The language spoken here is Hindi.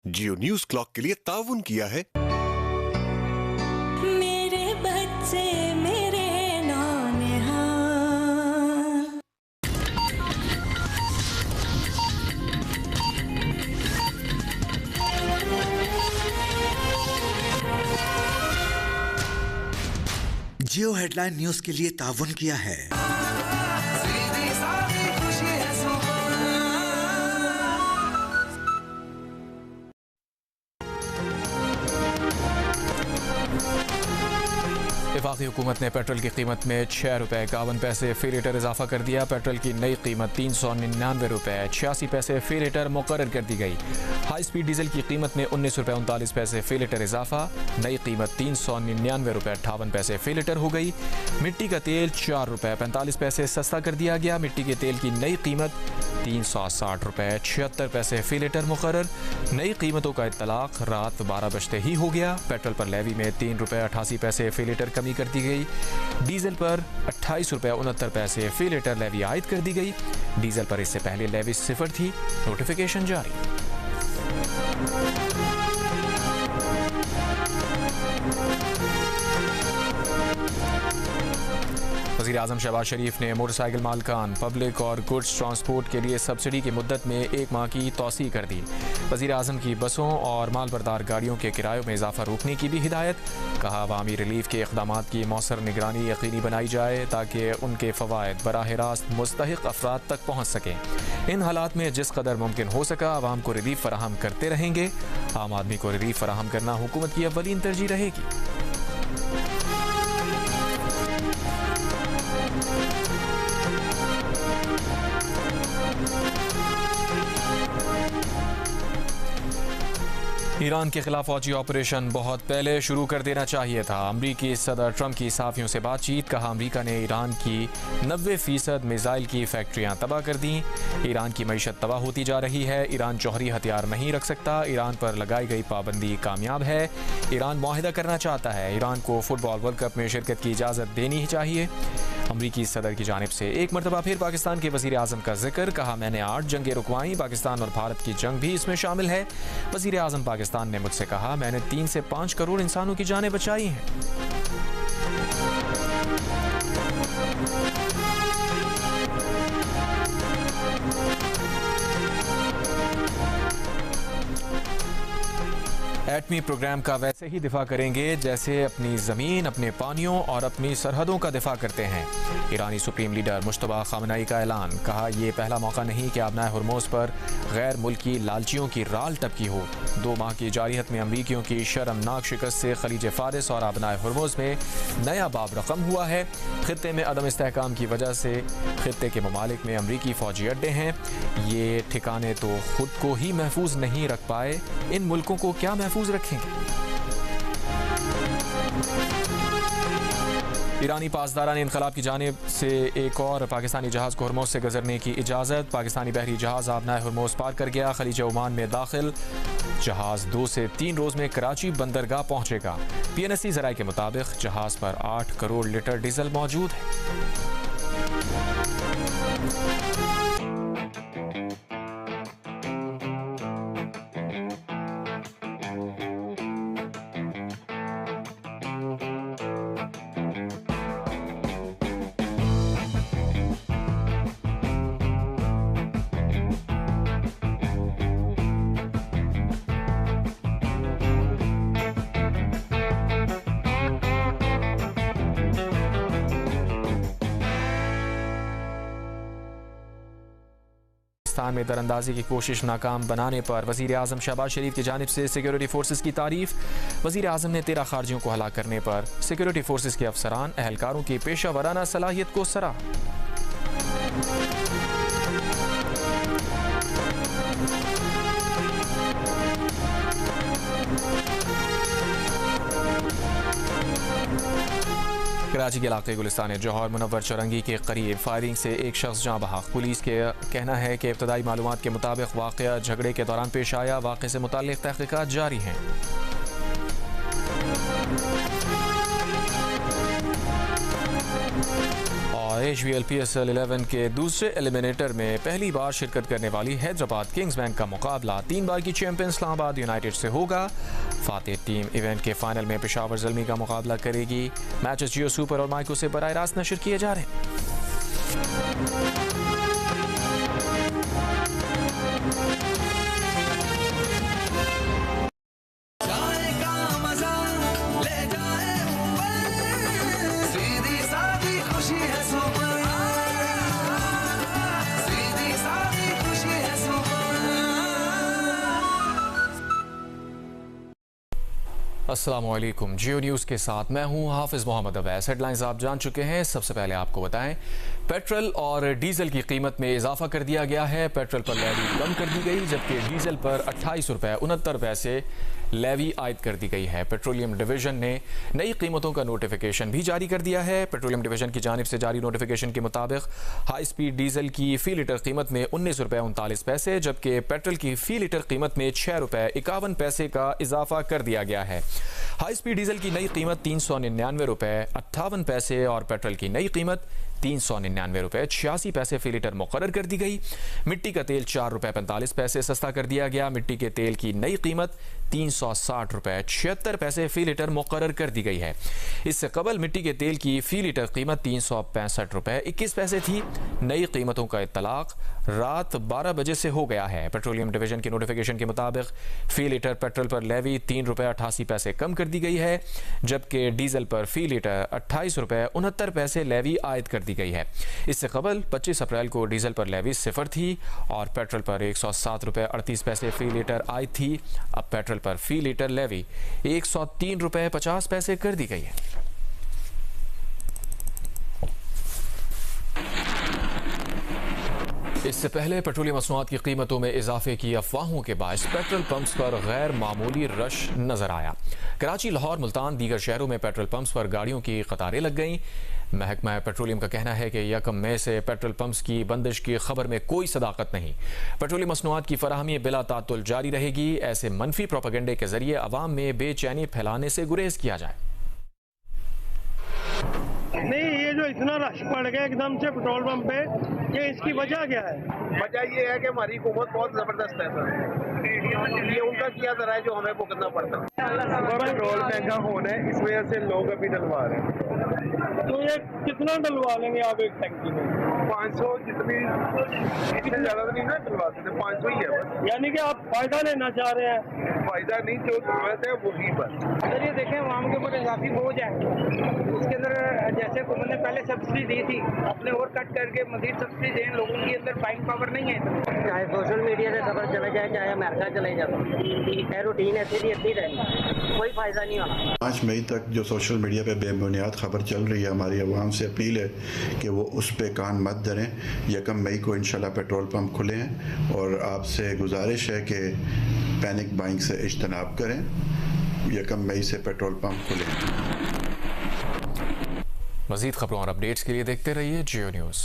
जियो न्यूज क्लॉक के लिए ताउन किया है मेरे बच्चे मेरे नौनिहाल। जियो हेडलाइन न्यूज के लिए ताउन किया है। वफाकी हुकूमत ने पेट्रोल की कीमत में 6 रुपये 51 पैसे फी लीटर इजाफा कर दिया। पेट्रोल की नई कीमत 399 रुपये 86 पैसे फी लीटर मुकर्रर कर दी गई। हाई स्पीड डीजल की कीमत में 19 रुपये 39 पैसे फी लीटर इजाफा, नई कीमत 399 रुपये 58 पैसे फी लीटर हो गई। मिट्टी का तेल 4 रुपये 45 पैसे सस्ता कर दिया गया। मिट्टी के तेल की नई कीमत 360 रुपये 76 पैसे फी लीटर मुकर्रर। नई कीमतों का इत्तलाक रात 12 बजते ही हो गया। पेट्रोल पर लेवी में 3 रुपये 88 पैसे फी लीटर कमी कर दी गई। डीजल पर 28 रुपये 69 पैसे फी लीटर लेवी आयद कर दी गई। डीजल पर इससे पहले लेवी 0 थी। नोटिफिकेशन जारी। वज़ीर आज़म शहबाज शरीफ ने मोटरसाइकिल मालकान पब्लिक और गुड्स ट्रांसपोर्ट के लिए सब्सिडी की मुद्दत में 1 माह की तौसी कर दी। वज़ीर आज़म की बसों और मालबरदार गाड़ियों के किरायों में इजाफा रोकने की भी हिदायत। कहा अवामी रिलीफ के इक़दामात की मौसर निगरानी यकीनी बनाई जाए ताकि उनके फ़वाइद बराह रास्त मुस्तहिक़ अफराद तक पहुँच सकें। इन हालात में जिस कदर मुमकिन हो सका आवाम को रिलीफ फराहम करते रहेंगे। आम आदमी को रिलीफ फराहम करना हुकूमत की अव्वलीन तरजीह रहेगी। ईरान के खिलाफ फौजी ऑपरेशन बहुत पहले शुरू कर देना चाहिए था। अमरीकी सदर ट्रंप की सहाफ़ियों से बातचीत। कहा अमरीका ने ईरान की 90% मिसाइल की फैक्ट्रियां तबाह कर दी। ईरान की मईशत तबाह होती जा रही है। ईरान जौहरी हथियार नहीं रख सकता। ईरान पर लगाई गई पाबंदी कामयाब है। ईरान मुआहिदा करना चाहता है। ईरान को फुटबॉल वर्ल्ड कप में शिरकत की इजाज़त देनी ही चाहिए। अमरीकी सदर की जानिब से एक मरतबा फिर पाकिस्तान के वज़ीर आज़म का जिक्र। कहा मैंने 8 जंगें रुकवाई। पाकिस्तान और भारत की जंग भी इसमें शामिल है। वज़ीर आज़म पाकिस्तान ने मुझसे कहा मैंने 3 से 5 करोड़ इंसानों की जानें बचाई हैं। एटमी प्रोग्राम का वैसे ही दिफा करेंगे जैसे अपनी ज़मीन, अपने पानियों और अपनी सरहदों का दिफा करते हैं। ईरानी सुप्रीम लीडर मुश्तबा खामनाई का ऐलान। कहा यह पहला मौका नहीं कि आबनाए हुर्मुज़ पर गैर मुल्की लालचियों की राल टपकी हो। 2 माह की जारियत में अमरीकियों की शर्मनाक शिकस्त से खलीज फारिस और आबनाए हुर्मुज़ में नया बाब रकम हुआ है। खित्ते में अदम इस्तेहकाम की वजह से खित्ते के ममालिक में अमरीकी फ़ौजी अड्डे हैं। ये ठिकाने तो खुद को ही महफूज नहीं रख पाए, इन मुल्कों को क्या महफूज रखेंगे। ईरानी पासदारान इनकलाब की जानिब से एक और पाकिस्तानी जहाज़ को हुर्मुज़ से गुजरने की इजाज़त। पाकिस्तानी बहरी जहाज़ आबनाए हुर्मुज़ पार कर गया। खलीज ओमान में दाखिल जहाज़ 2 से 3 रोज़ में कराची बंदरगाह पहुँचेगा। PNSC ज़राए के मुताबिक जहाज़ पर 8 करोड़ लीटर डीजल मौजूद है। पाकिस्तान में दरअंदाजी की कोशिश नाकाम बनाने पर वज़ीर आज़म शहबाज शरीफ की जानिब से सिक्योरिटी फोर्सेस की तारीफ। वज़ीर आज़म ने 13 खारजियों को हलाक करने पर सिक्योरिटी फोर्सेस के अफसरान एहलकारों की पेशा वराना सलाहियत को सराहा। कराची के इलाके गुलिस्तान जौहर मुनव्वर चौरंगी के करीब फायरिंग से एक शख्स जाँ बहक। पुलिस के कहना है कि इब्तदाई मालूमात के मुताबिक वाक़या झगड़े के दौरान पेश आया। वाक़े से मुताल्लिक़ तहक़ीक़ात जारी हैं। और HBL PSL 11 के दूसरे एलिमिनेटर में पहली बार शिरकत करने वाली हैदराबाद किंग्स बैंक का मुकाबला 3 बार की चैंपियन इस्लामाबाद यूनाइटेड से होगा। फातेह टीम इवेंट के फाइनल में पेशावर ज़ल्मी का मुकाबला करेगी। मैचेस जियो सुपर और माइको से बराह रास्त नशर किए जा रहे हैं। अस्सलामुअलैकुम, जियो न्यूज़ के साथ मैं हूं हाफिज़ मोहम्मद अवैस। हेडलाइंस आप जान चुके हैं। सबसे पहले आपको बताएं, पेट्रोल और डीजल की कीमत में इजाफा कर दिया गया है। पेट्रोल पर लेवी कम कर दी गई, जबकि डीजल पर 28 रुपये 69 पैसे लेवी आयद कर दी गई है। पेट्रोलियम डिवीजन ने नई कीमतों का नोटिफिकेशन भी जारी कर दिया है। पेट्रोलियम डिवीजन की जानिब से जारी नोटिफिकेशन के मुताबिक हाई स्पीड डीजल की फ़ी लीटर कीमत में 19 रुपये 39 पैसे, जबकि पेट्रोल की फ़ी लीटर कीमत में 6 रुपये 51 पैसे का इजाफा कर दिया गया है। हाई स्पीड डीजल की नई कीमत 399 रुपये 58 पैसे और पेट्रोल की नई कीमत 399 रुपये 86 पैसे फ़ी लीटर मुकर्रर कर दी गई। मिट्टी का तेल 4 रुपये 45 पैसे सस्ता कर दिया गया। मिट्टी के तेल की नई कीमत 360 रुपये 76 पैसे फ़ी लीटर मुकर्रर कर दी गई है। इससे कबल मिट्टी के तेल की फ़ी लीटर कीमत 365 रुपये 21 पैसे थी। नई कीमतों का इत्तलाक रात 12 बजे से हो गया है। पेट्रोलियम डिवीजन के नोटिफिकेशन के मुताबिक फ़ी लीटर पेट्रोल पर लेवी 3 रुपये 88 पैसे कम कर दी गई है, जबकि डीजल पर फ़ी लीटर 28 रुपये 69 पैसे लेवी आयद कर दी गई है। इससे कबल 25 अप्रैल को डीजल पर लेवी 0 थी और पेट्रोल पर 107 रुपये 38 पैसे फ़ी लीटर आयद थी। अब पेट्रोल पर फ़ी लीटर लेवी 103 रुपये 50 पैसे कर दी गई है। इससे पहले पेट्रोलियम मसनूआत की कीमतों में इजाफे की अफवाहों के बायस पेट्रोल पंप्स पर गैर मामूली रश नजर आया। कराची, लाहौर, मुल्तान दीगर शहरों में पेट्रोल पंप्स पर गाड़ियों की कतारें लग गईं। महकमा पेट्रोलियम का कहना है कि 1 मई से पेट्रोल पंप्स की बंदिश की खबर में कोई सदाकत नहीं। पेट्रोलियम मसनूआत की फराहमी बिला तातुल जारी रहेगी। ऐसे मनफी प्रोपेगेंडे के जरिए अवाम में बेचैनी फैलाने से गुरेज किया जाए। नहीं, ये जो इतना रश पड़ गया एकदम से पेट्रोल पंप पे, ये इसकी वजह क्या है? वजह ये है कि हमारी हुकूमत बहुत जबरदस्त है सर। ये उनका किया जरा है जो हमें भुगतना पड़ता है। पेट्रोल महंगा होना है, इस वजह से लोग अभी डलवा रहे हैं। तो ये कितना डलवा लेंगे आप एक टैंकी में? 500 जितनी, इससे ज्यादा तो नहीं ना डलवा सकते, 500 ही है बस। यानी कि आप फायदा लेना चाह रहे हैं? फायदा नहीं, जो जरूरत है वही बस। सर ये देखें, आवाम के ऊपर इजाफी बोझ है। उसके अंदर जैसे उन्होंने पहले सब्सिडी दी थी, अपने और कट करके मजीद सब्सिडी दें। लोगों की अंदर बाइंग पावर नहीं है। चाहे सोशल मीडिया से खबर चले जाए, चाहे अमेरिका चले जाए, रूटीन ऐसी रहेगी, कोई फायदा नहीं होना। 5 मई तक जो सोशल मीडिया पे बेबुनियाद खबर चल रही है, हमारी आवाम से अपील है कि वो उस पे कान मत धरें। 1 मई को इंशाल्लाह पेट्रोल पंप खुले हैं और आपसे गुजारिश है कि पैनिक बाइंग से इज्तनाब करें। 1 मई से पेट्रोल पंप खुले हैं। मज़ीद खबरों और अपडेट्स के लिए देखते रहिए जियो न्यूज़।